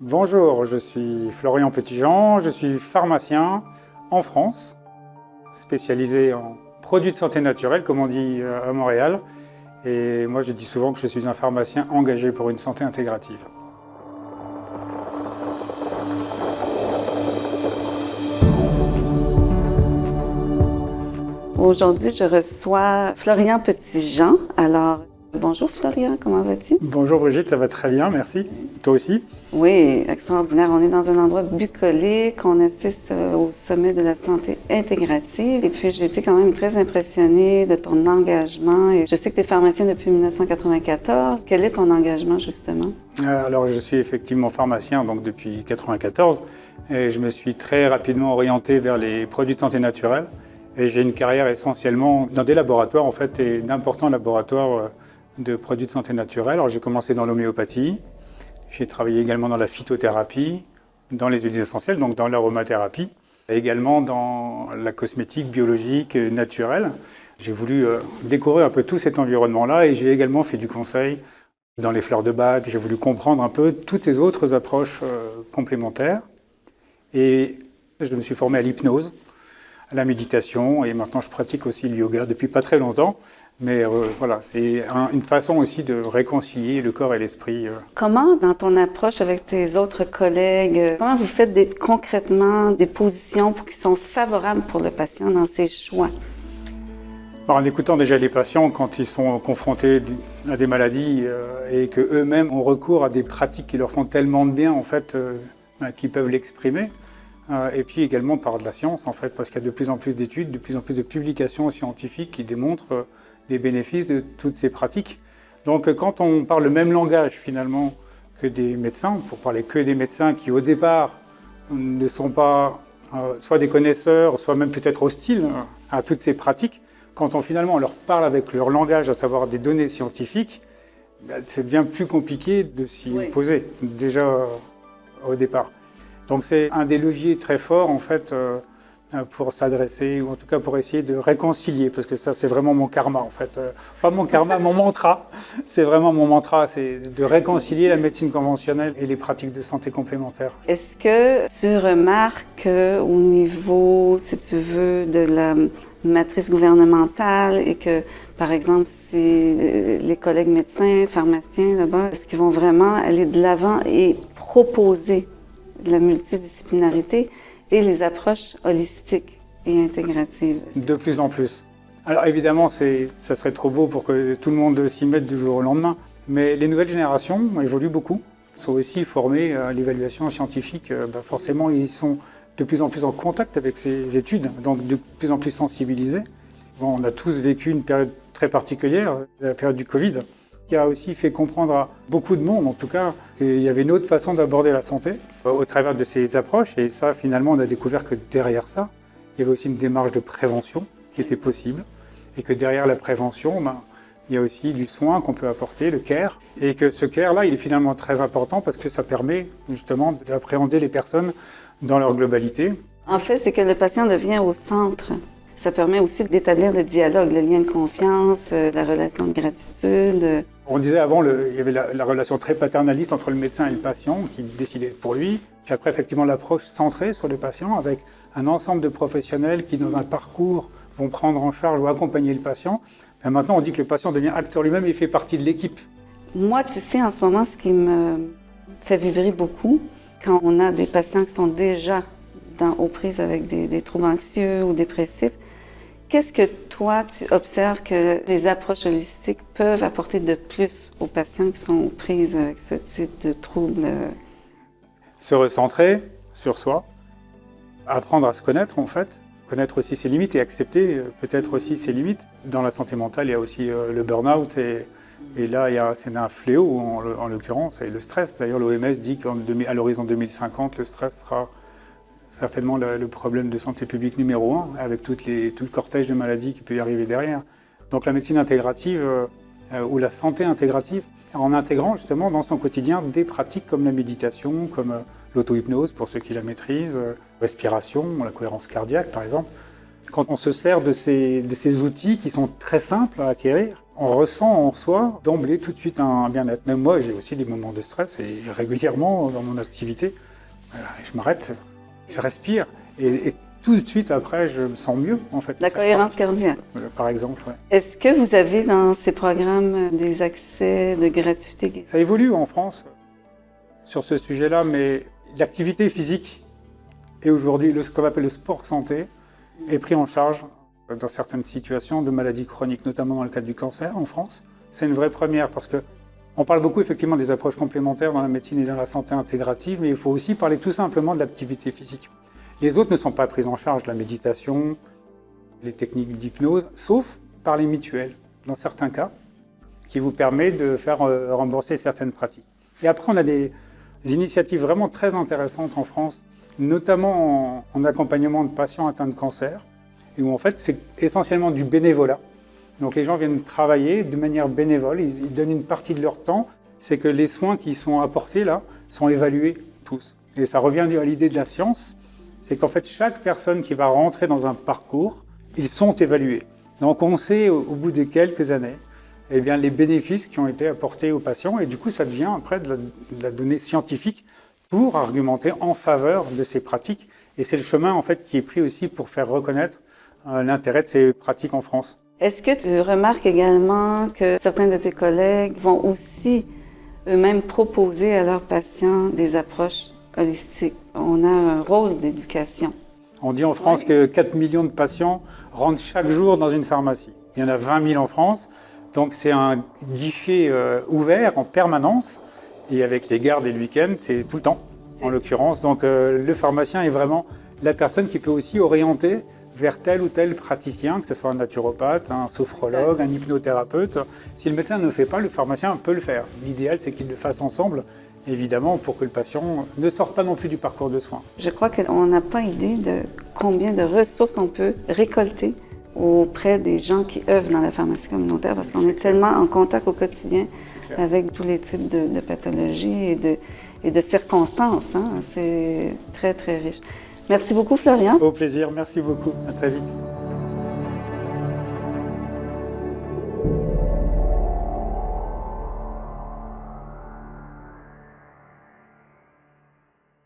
Bonjour, je suis Florian Petitjean, je suis pharmacien en France, spécialisé en produits de santé naturelle, comme on dit à Montréal. Et moi, je dis souvent que je suis un pharmacien engagé pour une santé intégrative. Aujourd'hui, je reçois Florian Petitjean. Alors, bonjour Florian, comment vas-tu? Bonjour Brigitte, ça va très bien, merci. Toi aussi? Oui, extraordinaire. On est dans un endroit bucolique, on assiste au sommet de la santé intégrative. Et puis, j'ai été quand même très impressionnée de ton engagement. Et je sais que tu es pharmacien depuis 1994. Quel est ton engagement, justement? Alors, je suis effectivement pharmacien donc depuis 1994 et je me suis très rapidement orienté vers les produits de santé naturelle. Et j'ai une carrière essentiellement dans des laboratoires, en fait, et d'importants laboratoires de produits de santé naturelle. Alors, j'ai commencé dans l'homéopathie, j'ai travaillé également dans la phytothérapie, dans les huiles essentielles, donc dans l'aromathérapie, et également dans la cosmétique biologique naturelle. J'ai voulu découvrir un peu tout cet environnement-là et j'ai également fait du conseil dans les fleurs de bac. J'ai voulu comprendre un peu toutes ces autres approches complémentaires. Et je me suis formé à l'hypnose, à la méditation, et maintenant je pratique aussi le yoga depuis pas très longtemps. Mais voilà, c'est une façon aussi de réconcilier le corps et l'esprit. Comment, dans ton approche avec tes autres collègues, comment vous faites concrètement des positions qui sont favorables pour le patient dans ses choix? En écoutant déjà les patients quand ils sont confrontés à des maladies et qu'eux-mêmes ont recours à des pratiques qui leur font tellement de bien en fait, qu'ils peuvent l'exprimer. Et puis également par de la science en fait, parce qu'il y a de plus en plus d'études, de plus en plus de publications scientifiques qui démontrent les bénéfices de toutes ces pratiques. Donc quand on parle le même langage finalement que des médecins, pour parler que des médecins qui au départ ne sont pas soit des connaisseurs, soit même peut-être hostiles à toutes ces pratiques, quand on finalement leur parle avec leur langage, à savoir des données scientifiques, ça devient plus compliqué de s'y opposer déjà au départ. Donc c'est un des leviers très forts en fait pour s'adresser, ou en tout cas pour essayer de réconcilier, parce que ça c'est vraiment mon karma en fait. Pas mon karma, mon mantra, c'est vraiment mon mantra, c'est de réconcilier la médecine conventionnelle et les pratiques de santé complémentaires. Est-ce que tu remarques au niveau, si tu veux, de la matrice gouvernementale et que, par exemple, si les collègues médecins, pharmaciens là-bas, est-ce qu'ils vont vraiment aller de l'avant et proposer la multidisciplinarité et les approches holistiques et intégratives? De plus en plus. Alors évidemment, ça serait trop beau pour que tout le monde s'y mette du jour au lendemain, mais les nouvelles générations évoluent beaucoup, sont aussi formées à l'évaluation scientifique. Forcément, ils sont de plus en plus en contact avec ces études, donc de plus en plus sensibilisés. On a tous vécu une période très particulière, la période du Covid, qui a aussi fait comprendre à beaucoup de monde, en tout cas, qu'il y avait une autre façon d'aborder la santé au travers de ces approches. Et ça, finalement, on a découvert que derrière ça, il y avait aussi une démarche de prévention qui était possible. Et que derrière la prévention, il y a aussi du soin qu'on peut apporter, le care. Et que ce care-là, il est finalement très important parce que ça permet justement d'appréhender les personnes dans leur globalité. En fait, c'est que le patient devient au centre. Ça permet aussi d'établir le dialogue, le lien de confiance, la relation de gratitude. On disait avant, il y avait la relation très paternaliste entre le médecin et le patient qui décidait pour lui. Puis après, effectivement, l'approche centrée sur le patient avec un ensemble de professionnels qui, dans un parcours, vont prendre en charge ou accompagner le patient. Et maintenant, on dit que le patient devient acteur lui-même et fait partie de l'équipe. Moi, tu sais, en ce moment, ce qui me fait vibrer beaucoup, quand on a des patients qui sont déjà aux prises avec des troubles anxieux ou dépressifs, qu'est-ce que toi, tu observes que les approches holistiques peuvent apporter de plus aux patients qui sont aux prises avec ce type de troubles? Se recentrer sur soi, apprendre à se connaître en fait, connaître aussi ses limites et accepter peut-être aussi ses limites. Dans la santé mentale, il y a aussi le burn-out et là, c'est un fléau en l'occurrence, et le stress. D'ailleurs, l'OMS dit qu'à l'horizon 2050, le stress sera certainement le problème de santé publique numéro 1, avec tout le cortège de maladies qui peut y arriver derrière. Donc la médecine intégrative ou la santé intégrative, en intégrant justement dans son quotidien des pratiques comme la méditation, comme l'auto-hypnose pour ceux qui la maîtrisent, respiration, la cohérence cardiaque par exemple. Quand on se sert de ces outils qui sont très simples à acquérir, on ressent en soi d'emblée tout de suite un bien-être. Même moi, j'ai aussi des moments de stress et régulièrement dans mon activité, je m'arrête, je respire et tout de suite après, je me sens mieux en fait. La cohérence cardiaque. Par exemple, ouais. Est-ce que vous avez dans ces programmes des accès de gratuité? Ça évolue en France sur ce sujet-là, mais l'activité physique et aujourd'hui ce qu'on appelle le sport santé est pris en charge dans certaines situations de maladies chroniques, notamment dans le cadre du cancer en France. C'est une vraie première parce qu'on parle beaucoup effectivement des approches complémentaires dans la médecine et dans la santé intégrative, mais il faut aussi parler tout simplement de l'activité physique. Les autres ne sont pas prises en charge, la méditation, les techniques d'hypnose, sauf par les mutuelles, dans certains cas, qui vous permet de faire rembourser certaines pratiques. Et après, on a des initiatives vraiment très intéressantes en France, notamment en accompagnement de patients atteints de cancer, et où en fait c'est essentiellement du bénévolat. Donc les gens viennent travailler de manière bénévole, ils donnent une partie de leur temps, c'est que les soins qui sont apportés là sont évalués tous. Et ça revient à l'idée de la science, c'est qu'en fait chaque personne qui va rentrer dans un parcours, ils sont évalués. Donc on sait au bout de quelques années, eh bien, les bénéfices qui ont été apportés aux patients, et du coup ça devient après de la donnée scientifique pour argumenter en faveur de ces pratiques. Et c'est le chemin en fait qui est pris aussi pour faire reconnaître l'intérêt de ces pratiques en France. Est-ce que tu remarques également que certains de tes collègues vont aussi eux-mêmes proposer à leurs patients des approches holistiques? On a un rôle d'éducation. On dit en France que 4 millions de patients rentrent chaque jour dans une pharmacie. Il y en a 20 000 en France, donc c'est un guichet ouvert en permanence. Et avec les gardes et le week-end, c'est tout le temps, en l'occurrence. Donc le pharmacien est vraiment la personne qui peut aussi orienter vers tel ou tel praticien, que ce soit un naturopathe, un sophrologue, un hypnothérapeute. Si le médecin ne le fait pas, le pharmacien peut le faire. L'idéal, c'est qu'ils le fassent ensemble, évidemment, pour que le patient ne sorte pas non plus du parcours de soins. Je crois qu'on n'a pas idée de combien de ressources on peut récolter auprès des gens qui œuvrent dans la pharmacie communautaire, parce qu'on est tellement en contact au quotidien avec tous les types de pathologies et de circonstances. Hein. C'est très, très riche. Merci beaucoup, Florian. Au plaisir, merci beaucoup. À très vite.